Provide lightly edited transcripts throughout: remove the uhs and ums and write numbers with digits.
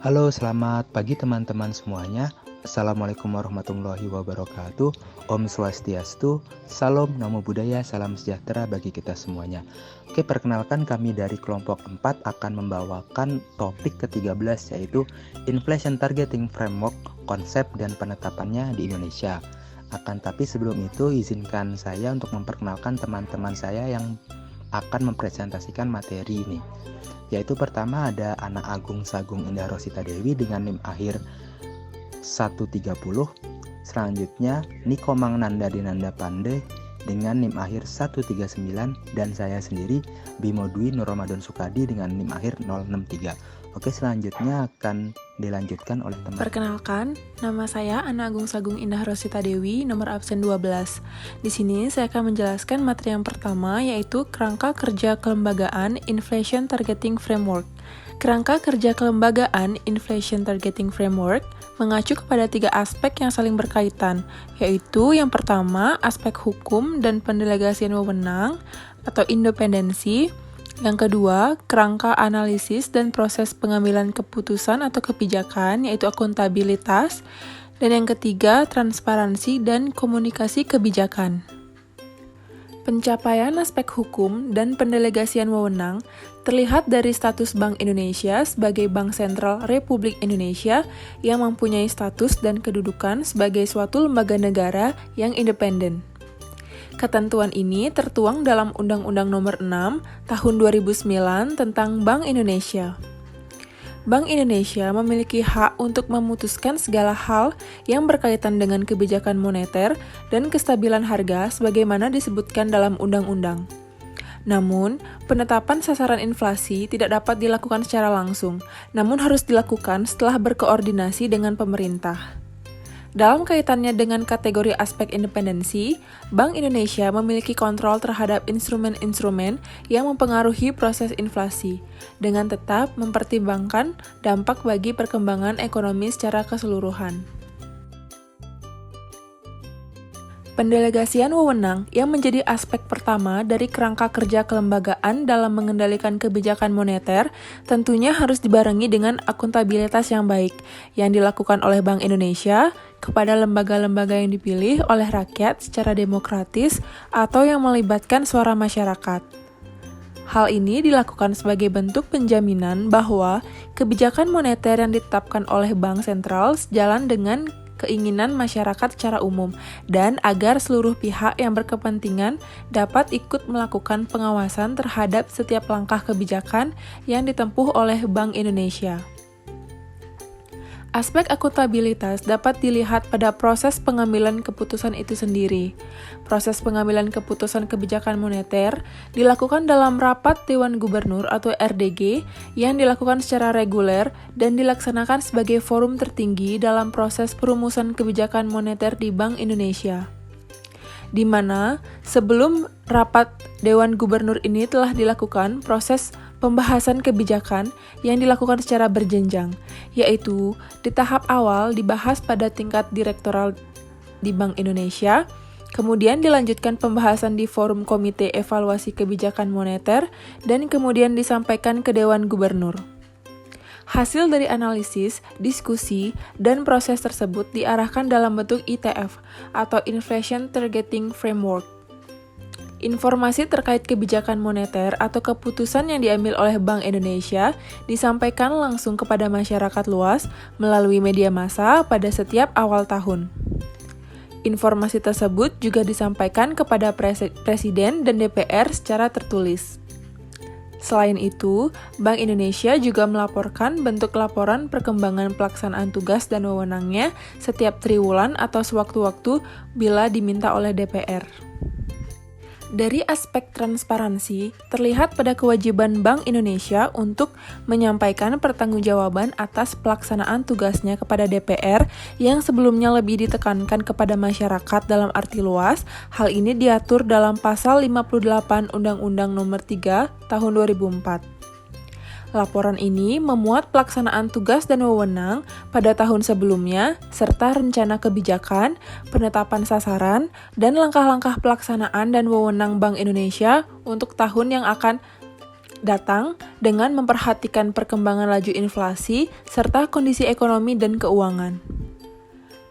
Halo, selamat pagi teman-teman semuanya. Assalamualaikum warahmatullahi wabarakatuh. Om Swastiastu, Salam, Namo Buddhaya, Salam Sejahtera bagi kita semuanya. Oke, perkenalkan kami dari kelompok 4 akan membawakan topik ke-13 yaitu Inflation Targeting Framework, konsep dan penetapannya di Indonesia. Akan tapi sebelum itu izinkan saya untuk memperkenalkan teman-teman saya yang akan mempresentasikan materi ini. Yaitu pertama ada Anak Agung Sagung Indah Rosita Dewi dengan NIM akhir 130. Selanjutnya Niko Mangnanda Dinanda Pandey dengan NIM akhir 139 dan saya sendiri Bimo Dwi Nur Ramadan Sukadi dengan NIM akhir 063. Oke, selanjutnya akan dilanjutkan oleh teman. Perkenalkan, nama saya Anak Agung Sagung Indah Rosita Dewi, nomor absen 12. Di sini saya akan menjelaskan materi yang pertama yaitu Kerangka Kerja Kelembagaan Inflation Targeting Framework. Kerangka kerja kelembagaan Inflation Targeting Framework mengacu kepada 3 aspek yang saling berkaitan, yaitu yang pertama aspek hukum dan pendelegasian wewenang atau independensi, yang kedua kerangka analisis dan proses pengambilan keputusan atau kebijakan, yaitu akuntabilitas, dan yang ketiga transparansi dan komunikasi kebijakan. Pencapaian aspek hukum dan pendelegasian wewenang terlihat dari status Bank Indonesia sebagai Bank Sentral Republik Indonesia yang mempunyai status dan kedudukan sebagai suatu lembaga negara yang independen. Ketentuan ini tertuang dalam Undang-Undang Nomor 6 Tahun 2009 tentang Bank Indonesia. Bank Indonesia memiliki hak untuk memutuskan segala hal yang berkaitan dengan kebijakan moneter dan kestabilan harga sebagaimana disebutkan dalam undang-undang. Namun, penetapan sasaran inflasi tidak dapat dilakukan secara langsung, namun harus dilakukan setelah berkoordinasi dengan pemerintah. Dalam kaitannya dengan kategori aspek independensi, Bank Indonesia memiliki kontrol terhadap instrumen-instrumen yang mempengaruhi proses inflasi, dengan tetap mempertimbangkan dampak bagi perkembangan ekonomi secara keseluruhan. Pendelegasian wewenang yang menjadi aspek pertama dari kerangka kerja kelembagaan dalam mengendalikan kebijakan moneter tentunya harus dibarengi dengan akuntabilitas yang baik yang dilakukan oleh Bank Indonesia kepada lembaga-lembaga yang dipilih oleh rakyat secara demokratis atau yang melibatkan suara masyarakat. Hal ini dilakukan sebagai bentuk penjaminan bahwa kebijakan moneter yang ditetapkan oleh Bank Sentral sejalan dengan keinginan masyarakat secara umum, dan agar seluruh pihak yang berkepentingan dapat ikut melakukan pengawasan terhadap setiap langkah kebijakan yang ditempuh oleh Bank Indonesia. Aspek akuntabilitas dapat dilihat pada proses pengambilan keputusan itu sendiri. Proses pengambilan keputusan kebijakan moneter dilakukan dalam rapat Dewan Gubernur atau RDG yang dilakukan secara reguler dan dilaksanakan sebagai forum tertinggi dalam proses perumusan kebijakan moneter di Bank Indonesia. Di mana sebelum rapat Dewan Gubernur ini telah dilakukan proses pembahasan kebijakan yang dilakukan secara berjenjang, yaitu di tahap awal dibahas pada tingkat direktoral di Bank Indonesia, kemudian dilanjutkan pembahasan di forum Komite Evaluasi Kebijakan Moneter, dan kemudian disampaikan ke Dewan Gubernur. Hasil dari analisis, diskusi, dan proses tersebut diarahkan dalam bentuk ITF atau Inflation Targeting Framework. Informasi terkait kebijakan moneter atau keputusan yang diambil oleh Bank Indonesia disampaikan langsung kepada masyarakat luas melalui media massa pada setiap awal tahun. Informasi tersebut juga disampaikan kepada Presiden dan DPR secara tertulis. Selain itu, Bank Indonesia juga melaporkan bentuk laporan perkembangan pelaksanaan tugas dan wewenangnya setiap triwulan atau sewaktu-waktu bila diminta oleh DPR. Dari aspek transparansi, terlihat pada kewajiban Bank Indonesia untuk menyampaikan pertanggungjawaban atas pelaksanaan tugasnya kepada DPR yang sebelumnya lebih ditekankan kepada masyarakat dalam arti luas. Hal ini diatur dalam Pasal 58 Undang-Undang Nomor 3 Tahun 2004. Laporan ini memuat pelaksanaan tugas dan wewenang pada tahun sebelumnya, serta rencana kebijakan, penetapan sasaran, dan langkah-langkah pelaksanaan dan wewenang Bank Indonesia untuk tahun yang akan datang dengan memperhatikan perkembangan laju inflasi serta kondisi ekonomi dan keuangan.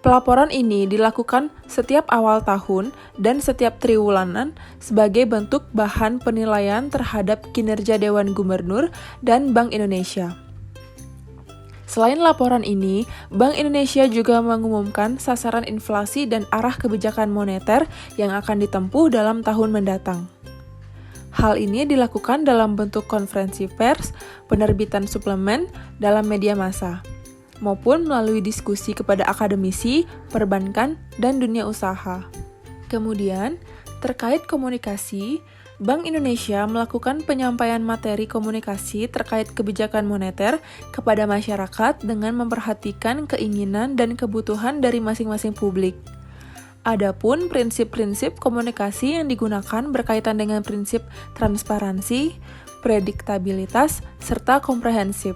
Pelaporan ini dilakukan setiap awal tahun dan setiap triwulan sebagai bentuk bahan penilaian terhadap kinerja Dewan Gubernur dan Bank Indonesia. Selain laporan ini, Bank Indonesia juga mengumumkan sasaran inflasi dan arah kebijakan moneter yang akan ditempuh dalam tahun mendatang. Hal ini dilakukan dalam bentuk konferensi pers, penerbitan suplemen dalam media massa, maupun melalui diskusi kepada akademisi, perbankan, dan dunia usaha. Kemudian, terkait komunikasi, Bank Indonesia melakukan penyampaian materi komunikasi terkait kebijakan moneter kepada masyarakat dengan memperhatikan keinginan dan kebutuhan dari masing-masing publik. Adapun prinsip-prinsip komunikasi yang digunakan berkaitan dengan prinsip transparansi, prediktabilitas, serta komprehensif.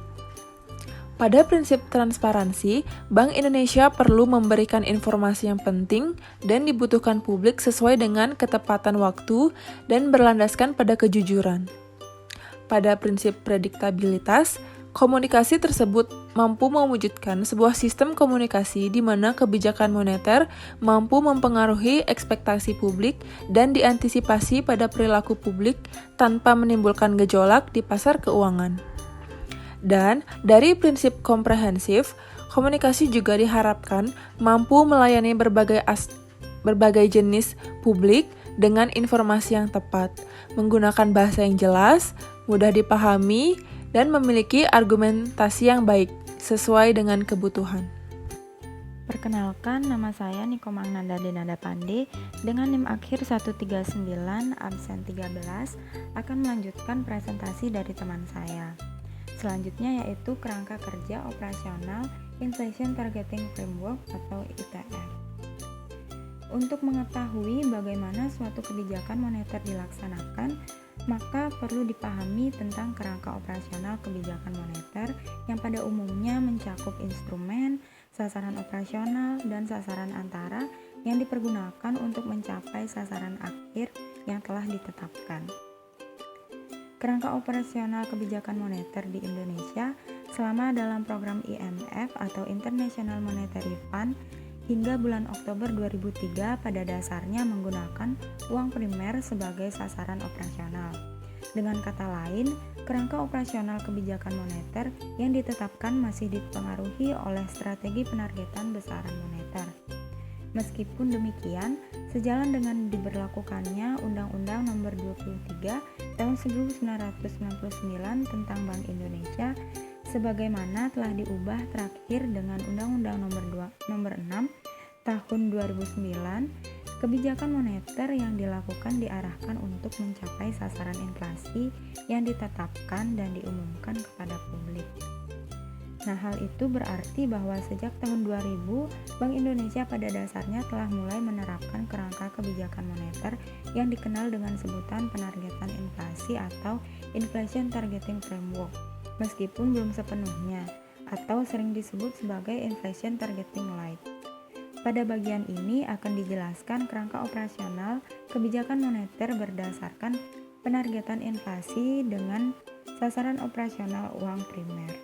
Pada prinsip transparansi, Bank Indonesia perlu memberikan informasi yang penting dan dibutuhkan publik sesuai dengan ketepatan waktu dan berlandaskan pada kejujuran. Pada prinsip prediktabilitas, komunikasi tersebut mampu mewujudkan sebuah sistem komunikasi di mana kebijakan moneter mampu mempengaruhi ekspektasi publik dan diantisipasi pada perilaku publik tanpa menimbulkan gejolak di pasar keuangan. Dan dari prinsip komprehensif, komunikasi juga diharapkan mampu melayani berbagai jenis publik dengan informasi yang tepat, menggunakan bahasa yang jelas, mudah dipahami, dan memiliki argumentasi yang baik sesuai dengan kebutuhan. Perkenalkan, nama saya Niko Magnanda Denada Pande dengan NIM akhir 139 absen 13 akan melanjutkan presentasi dari teman saya. Selanjutnya yaitu kerangka kerja operasional Inflation Targeting Framework atau ITF. Untuk mengetahui bagaimana suatu kebijakan moneter dilaksanakan, maka perlu dipahami tentang kerangka operasional kebijakan moneter yang pada umumnya mencakup instrumen, sasaran operasional, dan sasaran antara yang dipergunakan untuk mencapai sasaran akhir yang telah ditetapkan. Kerangka operasional kebijakan moneter di Indonesia selama dalam program IMF atau International Monetary Fund hingga bulan Oktober 2003 pada dasarnya menggunakan uang primer sebagai sasaran operasional. Dengan kata lain, kerangka operasional kebijakan moneter yang ditetapkan masih dipengaruhi oleh strategi penargetan besaran moneter. Meskipun demikian, sejalan dengan diberlakukannya Undang-Undang Nomor 23 Tahun 1999 tentang Bank Indonesia, sebagaimana telah diubah terakhir dengan Undang-Undang Nomor 6 Tahun 2009, kebijakan moneter yang dilakukan diarahkan untuk mencapai sasaran inflasi yang ditetapkan dan diumumkan kepada publik. Nah, hal itu berarti bahwa sejak tahun 2000, Bank Indonesia pada dasarnya telah mulai menerapkan kerangka kebijakan moneter yang dikenal dengan sebutan penargetan inflasi atau Inflation Targeting Framework, meskipun belum sepenuhnya, atau sering disebut sebagai Inflation Targeting Light. Pada bagian ini akan dijelaskan kerangka operasional kebijakan moneter berdasarkan penargetan inflasi dengan sasaran operasional uang primer.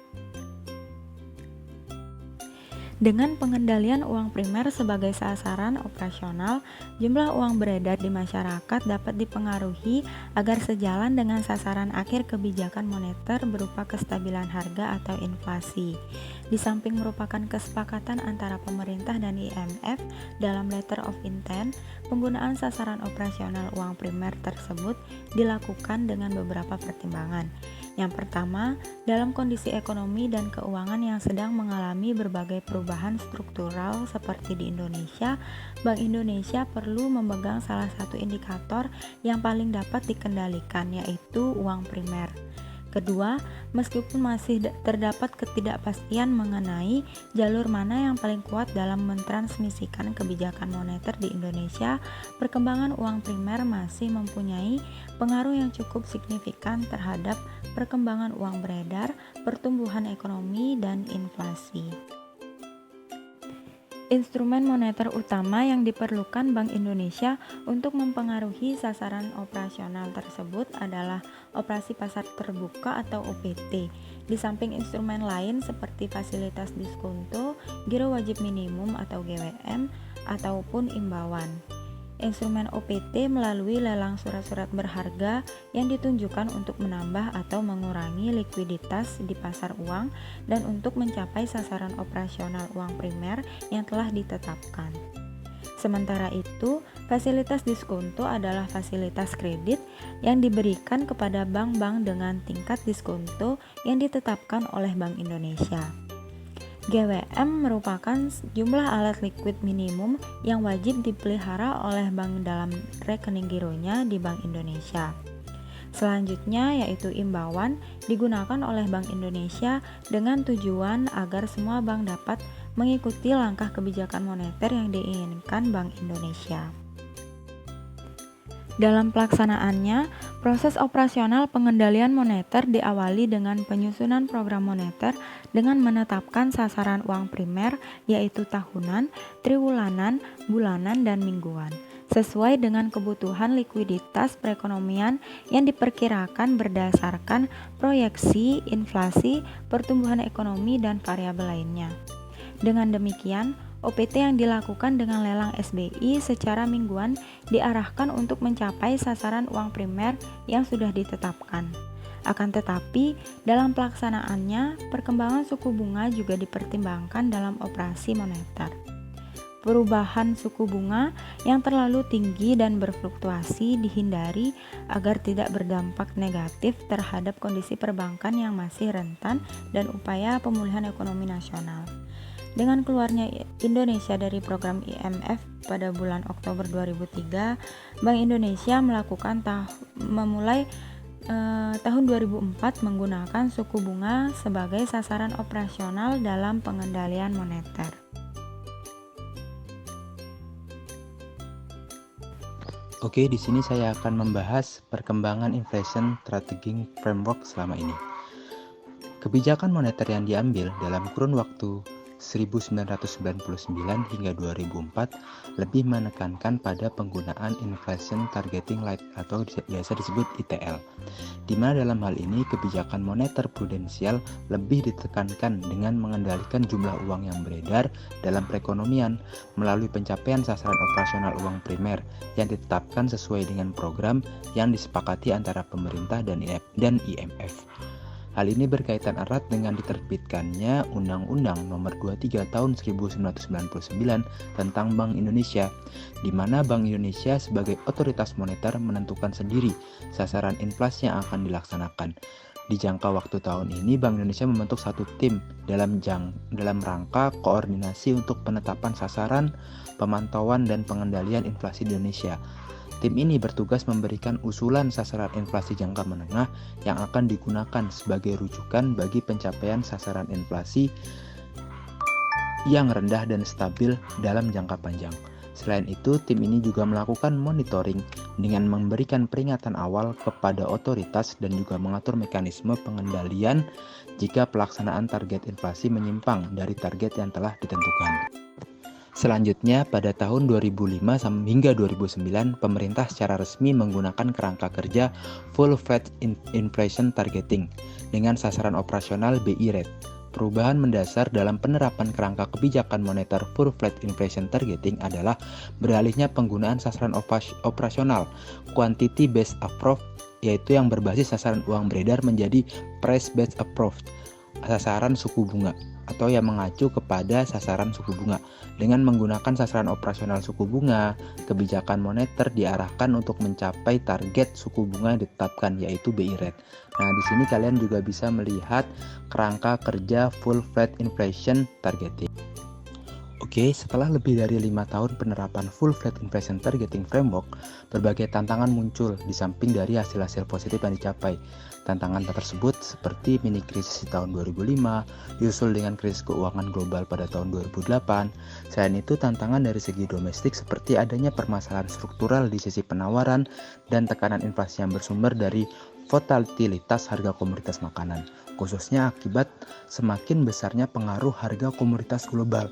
Dengan pengendalian uang primer sebagai sasaran operasional, jumlah uang beredar di masyarakat dapat dipengaruhi agar sejalan dengan sasaran akhir kebijakan moneter berupa kestabilan harga atau inflasi. Di samping merupakan kesepakatan antara pemerintah dan IMF dalam Letter of Intent, penggunaan sasaran operasional uang primer tersebut dilakukan dengan beberapa pertimbangan. Yang pertama, dalam kondisi ekonomi dan keuangan yang sedang mengalami berbagai perubahan struktural seperti di Indonesia, Bank Indonesia perlu memegang salah satu indikator yang paling dapat dikendalikan, yaitu uang primer. Kedua, meskipun masih terdapat ketidakpastian mengenai jalur mana yang paling kuat dalam mentransmisikan kebijakan moneter di Indonesia, perkembangan uang primer masih mempunyai pengaruh yang cukup signifikan terhadap perkembangan uang beredar, pertumbuhan ekonomi, dan inflasi. Instrumen moneter utama yang diperlukan Bank Indonesia untuk mempengaruhi sasaran operasional tersebut adalah operasi pasar terbuka atau OPT, di samping instrumen lain seperti fasilitas diskonto, giro wajib minimum atau GWM, ataupun imbauan. Instrumen OPT melalui lelang surat-surat berharga yang ditunjukkan untuk menambah atau mengurangi likuiditas di pasar uang dan untuk mencapai sasaran operasional uang primer yang telah ditetapkan. Sementara itu, fasilitas diskonto adalah fasilitas kredit yang diberikan kepada bank-bank dengan tingkat diskonto yang ditetapkan oleh Bank Indonesia. GWM merupakan jumlah alat likuid minimum yang wajib dipelihara oleh bank dalam rekening gironya di Bank Indonesia. Selanjutnya yaitu imbauan digunakan oleh Bank Indonesia dengan tujuan agar semua bank dapat mengikuti langkah kebijakan moneter yang diinginkan Bank Indonesia. Dalam pelaksanaannya, proses operasional pengendalian moneter diawali dengan penyusunan program moneter dengan menetapkan sasaran uang primer yaitu tahunan, triwulanan, bulanan, dan mingguan, sesuai dengan kebutuhan likuiditas perekonomian yang diperkirakan berdasarkan proyeksi, inflasi, pertumbuhan ekonomi, dan variabel lainnya. Dengan demikian, OPT yang dilakukan dengan lelang SBI secara mingguan diarahkan untuk mencapai sasaran uang primer yang sudah ditetapkan. Akan tetapi, dalam pelaksanaannya, perkembangan suku bunga juga dipertimbangkan dalam operasi moneter. Perubahan suku bunga yang terlalu tinggi dan berfluktuasi dihindari agar tidak berdampak negatif terhadap kondisi perbankan yang masih rentan dan upaya pemulihan ekonomi nasional. Dengan keluarnya Indonesia dari program IMF pada bulan Oktober 2003, Bank Indonesia memulai tahun 2004 menggunakan suku bunga sebagai sasaran operasional dalam pengendalian moneter. Oke, di sini saya akan membahas perkembangan inflation strategy framework selama ini. Kebijakan moneter yang diambil dalam kurun waktu 1999 hingga 2004 lebih menekankan pada penggunaan inflation targeting rate atau biasa disebut ITL, di mana dalam hal ini kebijakan moneter prudensial lebih ditekankan dengan mengendalikan jumlah uang yang beredar dalam perekonomian melalui pencapaian sasaran operasional uang primer yang ditetapkan sesuai dengan program yang disepakati antara pemerintah dan IMF. Hal ini berkaitan erat dengan diterbitkannya Undang-Undang Nomor 23 Tahun 1999 tentang Bank Indonesia, di mana Bank Indonesia sebagai otoritas moneter menentukan sendiri sasaran inflasi yang akan dilaksanakan. Di jangka waktu tahun ini, Bank Indonesia membentuk satu tim dalam rangka koordinasi untuk penetapan sasaran, pemantauan, dan pengendalian inflasi di Indonesia. Tim ini bertugas memberikan usulan sasaran inflasi jangka menengah yang akan digunakan sebagai rujukan bagi pencapaian sasaran inflasi yang rendah dan stabil dalam jangka panjang. Selain itu, tim ini juga melakukan monitoring dengan memberikan peringatan awal kepada otoritas dan juga mengatur mekanisme pengendalian jika pelaksanaan target inflasi menyimpang dari target yang telah ditentukan. Selanjutnya, pada tahun 2005 hingga 2009, pemerintah secara resmi menggunakan kerangka kerja Full Fledged Inflation Targeting dengan sasaran operasional BI Rate. Perubahan mendasar dalam penerapan kerangka kebijakan moneter Full Fledged Inflation Targeting adalah beralihnya penggunaan sasaran operasional Quantity Based Approach, yaitu yang berbasis sasaran uang beredar, menjadi Price Based Approach, sasaran suku bunga, atau yang mengacu kepada sasaran suku bunga. Dengan menggunakan sasaran operasional suku bunga, kebijakan moneter diarahkan untuk mencapai target suku bunga yang ditetapkan, yaitu BI Rate. Nah, di sini kalian juga bisa melihat kerangka kerja Full Fledged Inflation Targeting. Oke, setelah lebih dari 5 tahun penerapan Full Fledged Inflation Targeting Framework, berbagai tantangan muncul di samping dari hasil-hasil positif yang dicapai. Tantangan tersebut seperti mini krisis di tahun 2005, diusul dengan krisis keuangan global pada tahun 2008. Selain itu, tantangan dari segi domestik seperti adanya permasalahan struktural di sisi penawaran dan tekanan inflasi yang bersumber dari volatilitas harga komoditas makanan, khususnya akibat semakin besarnya pengaruh harga komoditas global,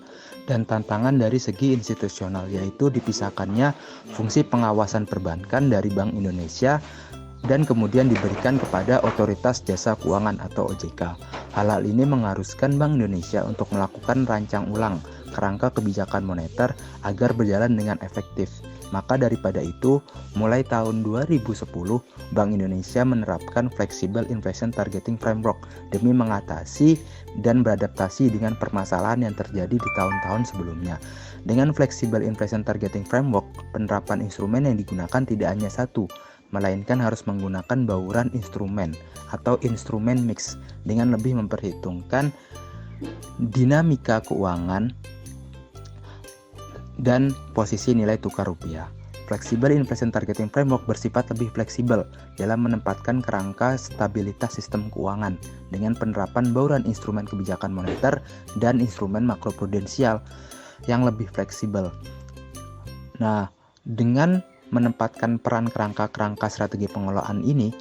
dan tantangan dari segi institusional, yaitu dipisahkannya fungsi pengawasan perbankan dari Bank Indonesia dan kemudian diberikan kepada Otoritas Jasa Keuangan atau OJK. Hal ini mengharuskan Bank Indonesia untuk melakukan rancang ulang kerangka kebijakan moneter agar berjalan dengan efektif. Maka daripada itu, mulai tahun 2010, Bank Indonesia menerapkan Flexible Inflation Targeting Framework demi mengatasi dan beradaptasi dengan permasalahan yang terjadi di tahun-tahun sebelumnya. Dengan Flexible Inflation Targeting Framework, penerapan instrumen yang digunakan tidak hanya satu, melainkan harus menggunakan bauran instrumen atau instrumen mix dengan lebih memperhitungkan dinamika keuangan dan posisi nilai tukar rupiah. Flexible Inflation Targeting Framework bersifat lebih fleksibel dalam menempatkan kerangka stabilitas sistem keuangan dengan penerapan bauran instrumen kebijakan moneter dan instrumen makroprudensial yang lebih fleksibel. Nah, dengan menempatkan peran kerangka-kerangka strategi pengelolaan ini,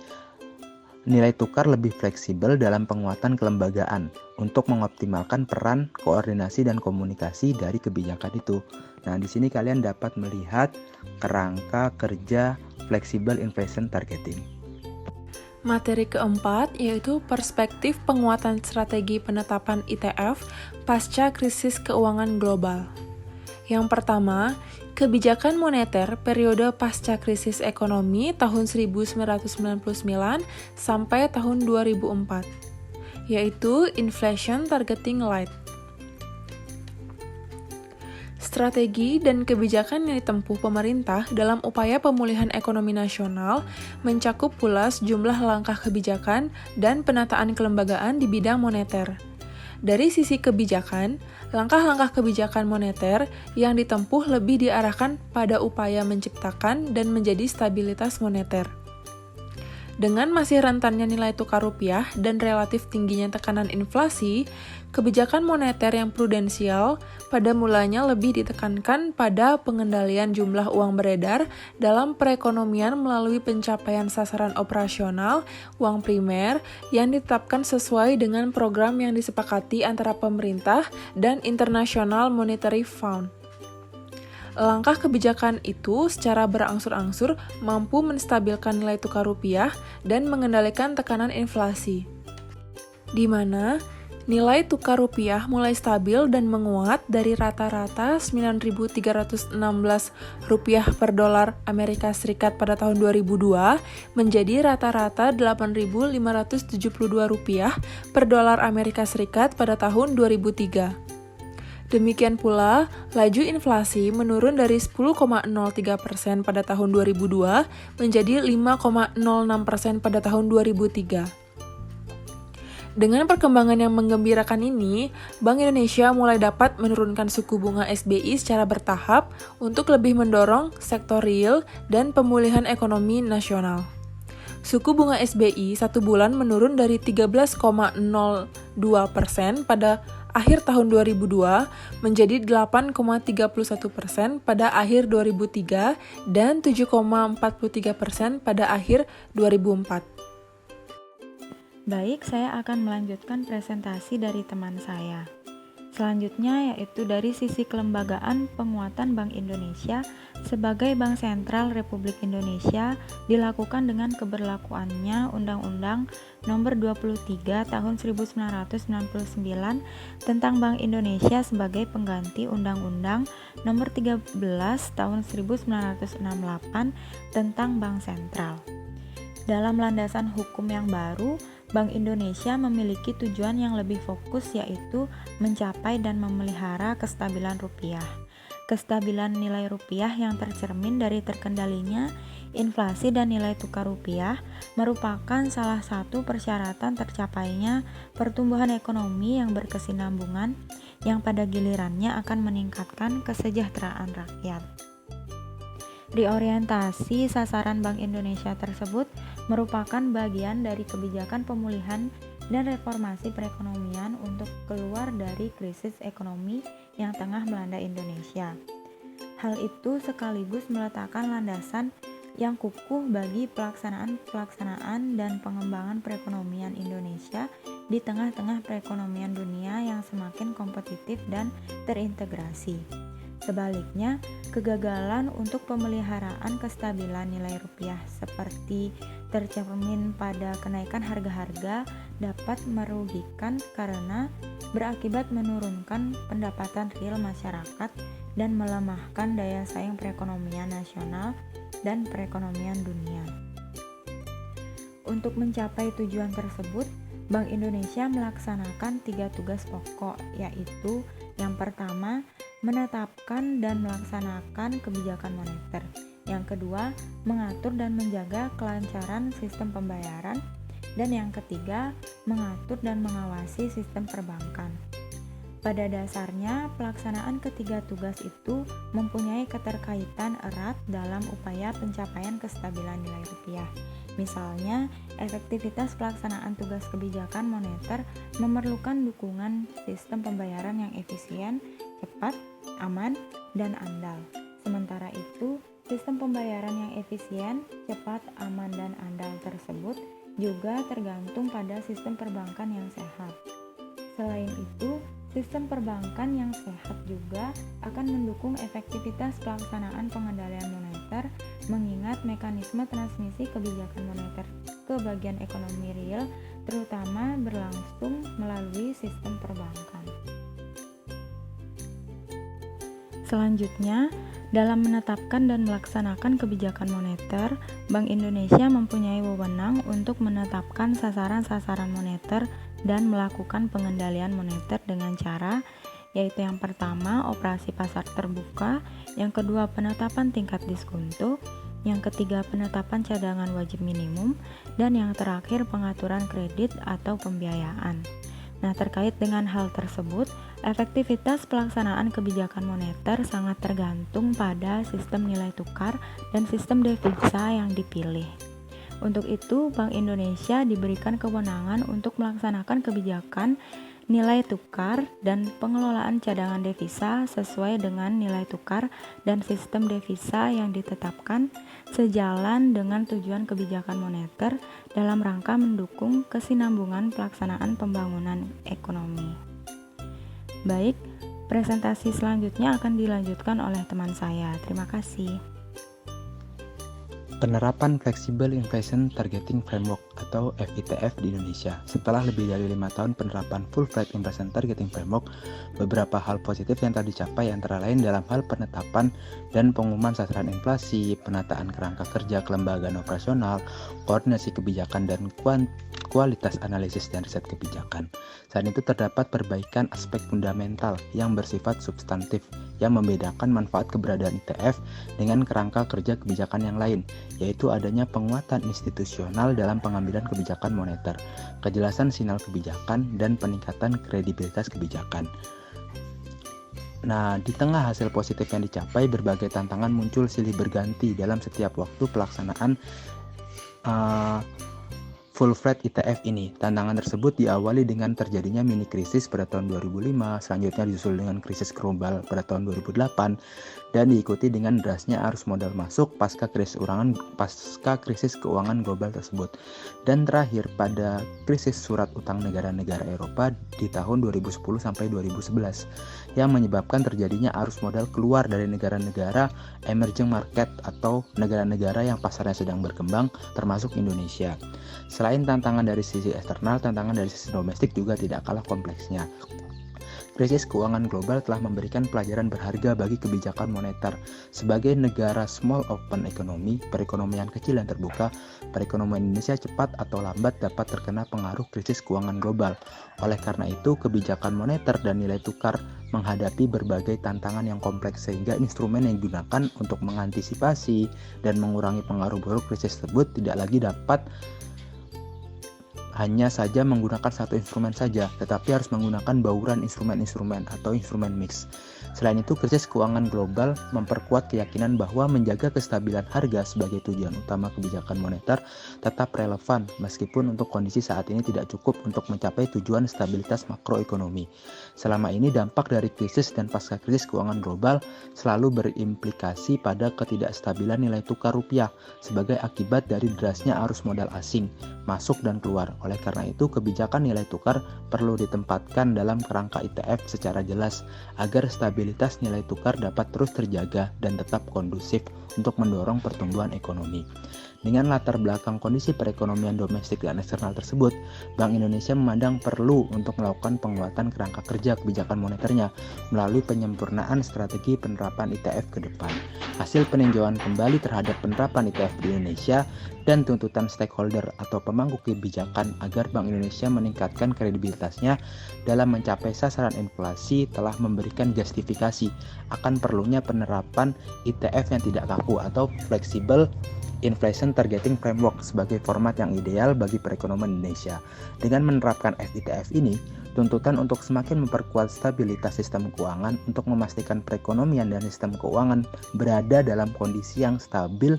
nilai tukar lebih fleksibel dalam penguatan kelembagaan untuk mengoptimalkan peran koordinasi dan komunikasi dari kebijakan itu. Nah, di sini kalian dapat melihat kerangka kerja Flexible Inflation Targeting. Materi keempat yaitu perspektif penguatan strategi penetapan ITF pasca krisis keuangan global. Yang pertama, kebijakan moneter periode pasca krisis ekonomi tahun 1999 sampai tahun 2004, yaitu Inflation Targeting Light. Strategi dan kebijakan yang ditempuh pemerintah dalam upaya pemulihan ekonomi nasional mencakup pula sejumlah langkah kebijakan dan penataan kelembagaan di bidang moneter. Dari sisi kebijakan, langkah-langkah kebijakan moneter yang ditempuh lebih diarahkan pada upaya menciptakan dan menjadi stabilitas moneter. Dengan masih rentannya nilai tukar rupiah dan relatif tingginya tekanan inflasi, kebijakan moneter yang prudensial pada mulanya lebih ditekankan pada pengendalian jumlah uang beredar dalam perekonomian melalui pencapaian sasaran operasional uang primer yang ditetapkan sesuai dengan program yang disepakati antara pemerintah dan International Monetary Fund. Langkah kebijakan itu secara berangsur-angsur mampu menstabilkan nilai tukar rupiah dan mengendalikan tekanan inflasi, di mana nilai tukar rupiah mulai stabil dan menguat dari rata-rata 9.316 rupiah per dolar Amerika Serikat pada tahun 2002 menjadi rata-rata 8.572 rupiah per dolar Amerika Serikat pada tahun 2003. Demikian pula, laju inflasi menurun dari 10,03% pada tahun 2002 menjadi 5,06% pada tahun 2003. Dengan perkembangan yang menggembirakan ini, Bank Indonesia mulai dapat menurunkan suku bunga SBI secara bertahap untuk lebih mendorong sektor real dan pemulihan ekonomi nasional. Suku bunga SBI 1 bulan menurun dari 13,02% pada akhir tahun 2002 menjadi 8,31% pada akhir 2003 dan 7,43% pada akhir 2004. Baik, saya akan melanjutkan presentasi dari teman saya. Selanjutnya yaitu dari sisi kelembagaan penguatan Bank Indonesia sebagai Bank Sentral Republik Indonesia dilakukan dengan keberlakuannya Undang-Undang Nomor 23 Tahun 1999 tentang Bank Indonesia sebagai pengganti Undang-Undang Nomor 13 Tahun 1968 tentang Bank Sentral. Dalam landasan hukum yang baru, Bank Indonesia memiliki tujuan yang lebih fokus, yaitu mencapai dan memelihara kestabilan rupiah. Kestabilan nilai rupiah yang tercermin dari terkendalinya inflasi dan nilai tukar rupiah merupakan salah satu persyaratan tercapainya pertumbuhan ekonomi yang berkesinambungan yang pada gilirannya akan meningkatkan kesejahteraan rakyat. Reorientasi sasaran Bank Indonesia tersebut merupakan bagian dari kebijakan pemulihan dan reformasi perekonomian untuk keluar dari krisis ekonomi yang tengah melanda Indonesia. Hal itu sekaligus meletakkan landasan yang kukuh bagi pelaksanaan dan pengembangan perekonomian Indonesia di tengah-tengah perekonomian dunia yang semakin kompetitif dan terintegrasi. Sebaliknya, kegagalan untuk pemeliharaan kestabilan nilai rupiah seperti tercermin pada kenaikan harga-harga dapat merugikan karena berakibat menurunkan pendapatan real masyarakat dan melemahkan daya saing perekonomian nasional dan perekonomian dunia. Untuk mencapai tujuan tersebut, Bank Indonesia melaksanakan 3 tugas pokok, yaitu yang pertama, menetapkan dan melaksanakan kebijakan moneter. Yang kedua, mengatur dan menjaga kelancaran sistem pembayaran. Dan yang ketiga, mengatur dan mengawasi sistem perbankan. Pada dasarnya, pelaksanaan ketiga tugas itu mempunyai keterkaitan erat dalam upaya pencapaian kestabilan nilai rupiah. Misalnya, efektivitas pelaksanaan tugas kebijakan moneter memerlukan dukungan sistem pembayaran yang efisien, cepat, aman, dan andal. Sementara itu, sistem pembayaran yang efisien, cepat, aman, dan andal tersebut juga tergantung pada sistem perbankan yang sehat. Selain itu, sistem perbankan yang sehat juga akan mendukung efektivitas pelaksanaan pengendalian moneter, mengingat mekanisme transmisi kebijakan moneter ke bagian ekonomi real terutama berlangsung melalui sistem perbankan. Selanjutnya, dalam menetapkan dan melaksanakan kebijakan moneter, Bank Indonesia mempunyai wewenang untuk menetapkan sasaran-sasaran moneter dan melakukan pengendalian moneter dengan cara, yaitu yang pertama, operasi pasar terbuka, yang kedua, penetapan tingkat diskonto, yang ketiga, penetapan cadangan wajib minimum, dan yang terakhir, pengaturan kredit atau pembiayaan. Nah, terkait dengan hal tersebut, efektivitas pelaksanaan kebijakan moneter sangat tergantung pada sistem nilai tukar dan sistem devisa yang dipilih. Untuk itu, Bank Indonesia diberikan kewenangan untuk melaksanakan kebijakan nilai tukar dan pengelolaan cadangan devisa sesuai dengan nilai tukar dan sistem devisa yang ditetapkan sejalan dengan tujuan kebijakan moneter dalam rangka mendukung kesinambungan pelaksanaan pembangunan ekonomi. Baik, presentasi selanjutnya akan dilanjutkan oleh teman saya. Terima kasih. Penerapan Flexible Inflation Targeting Framework atau FITF di Indonesia. Setelah lebih dari 5 tahun penerapan Full Fledged Inflation Targeting Framework, beberapa hal positif yang telah dicapai antara lain dalam hal penetapan dan pengumuman sasaran inflasi, penataan kerangka kerja kelembagaan operasional, koordinasi kebijakan dan kualitas analisis dan riset kebijakan. Selain itu terdapat perbaikan aspek fundamental yang bersifat substantif yang membedakan manfaat keberadaan ITF dengan kerangka kerja kebijakan yang lain, yaitu adanya penguatan institusional dalam pengambilan kebijakan moneter, kejelasan sinyal kebijakan, dan peningkatan kredibilitas kebijakan. Nah, di tengah hasil positif yang dicapai, berbagai tantangan muncul silih berganti dalam setiap waktu pelaksanaan Full-Fledged ITF ini. Tantangan tersebut diawali dengan terjadinya mini krisis pada tahun 2005, selanjutnya disusul dengan krisis global pada tahun 2008, dan diikuti dengan derasnya arus modal masuk pasca krisis keuangan global tersebut. Dan terakhir pada krisis surat utang negara-negara Eropa di tahun 2010 sampai 2011 yang menyebabkan terjadinya arus modal keluar dari negara-negara emerging market atau negara-negara yang pasarnya sedang berkembang termasuk Indonesia. Selain tantangan dari sisi eksternal, tantangan dari sisi domestik juga tidak kalah kompleksnya. Krisis keuangan global telah memberikan pelajaran berharga bagi kebijakan moneter. Sebagai negara small open economy, perekonomian kecil dan terbuka, perekonomian Indonesia cepat atau lambat dapat terkena pengaruh krisis keuangan global. Oleh karena itu, kebijakan moneter dan nilai tukar menghadapi berbagai tantangan yang kompleks sehingga instrumen yang digunakan untuk mengantisipasi dan mengurangi pengaruh buruk krisis tersebut tidak lagi dapat hanya saja menggunakan satu instrumen saja, tetapi harus menggunakan bauran instrumen-instrumen atau instrumen mix. Selain itu, krisis keuangan global memperkuat keyakinan bahwa menjaga kestabilan harga sebagai tujuan utama kebijakan moneter tetap relevan, meskipun untuk kondisi saat ini tidak cukup untuk mencapai tujuan stabilitas makroekonomi. Selama ini, dampak dari krisis dan pasca krisis keuangan global selalu berimplikasi pada ketidakstabilan nilai tukar rupiah sebagai akibat dari derasnya arus modal asing masuk dan keluar. Oleh karena itu, kebijakan nilai tukar perlu ditempatkan dalam kerangka ITF secara jelas agar stabilitas stabilitas nilai tukar dapat terus terjaga dan tetap kondusif untuk mendorong pertumbuhan ekonomi. Dengan latar belakang kondisi perekonomian domestik dan eksternal tersebut, Bank Indonesia memandang perlu untuk melakukan penguatan kerangka kerja kebijakan moneternya melalui penyempurnaan strategi penerapan ITF ke depan. Hasil peninjauan kembali terhadap penerapan ITF di Indonesia dan tuntutan stakeholder atau pemangku kebijakan agar Bank Indonesia meningkatkan kredibilitasnya dalam mencapai sasaran inflasi telah memberikan justifikasi akan perlunya penerapan ITF yang tidak kaku atau fleksibel Inflation Targeting Framework sebagai format yang ideal bagi perekonomian Indonesia. Dengan menerapkan FITF ini, tuntutan untuk semakin memperkuat stabilitas sistem keuangan untuk memastikan perekonomian dan sistem keuangan berada dalam kondisi yang stabil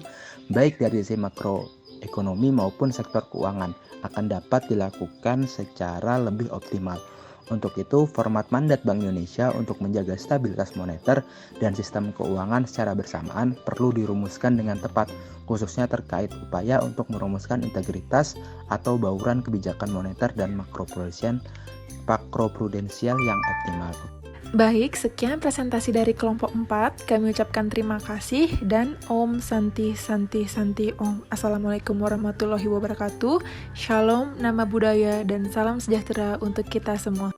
baik dari sisi makroekonomi maupun sektor keuangan akan dapat dilakukan secara lebih optimal. Untuk itu, format mandat Bank Indonesia untuk menjaga stabilitas moneter dan sistem keuangan secara bersamaan perlu dirumuskan dengan tepat, khususnya terkait upaya untuk merumuskan integritas atau bauran kebijakan moneter dan makroprudensial yang optimal. Baik, sekian presentasi dari kelompok 4. Kami ucapkan terima kasih dan Om Santi Santi Santi Om. Assalamualaikum warahmatullahi wabarakatuh. Shalom, nama budaya, dan salam sejahtera untuk kita semua.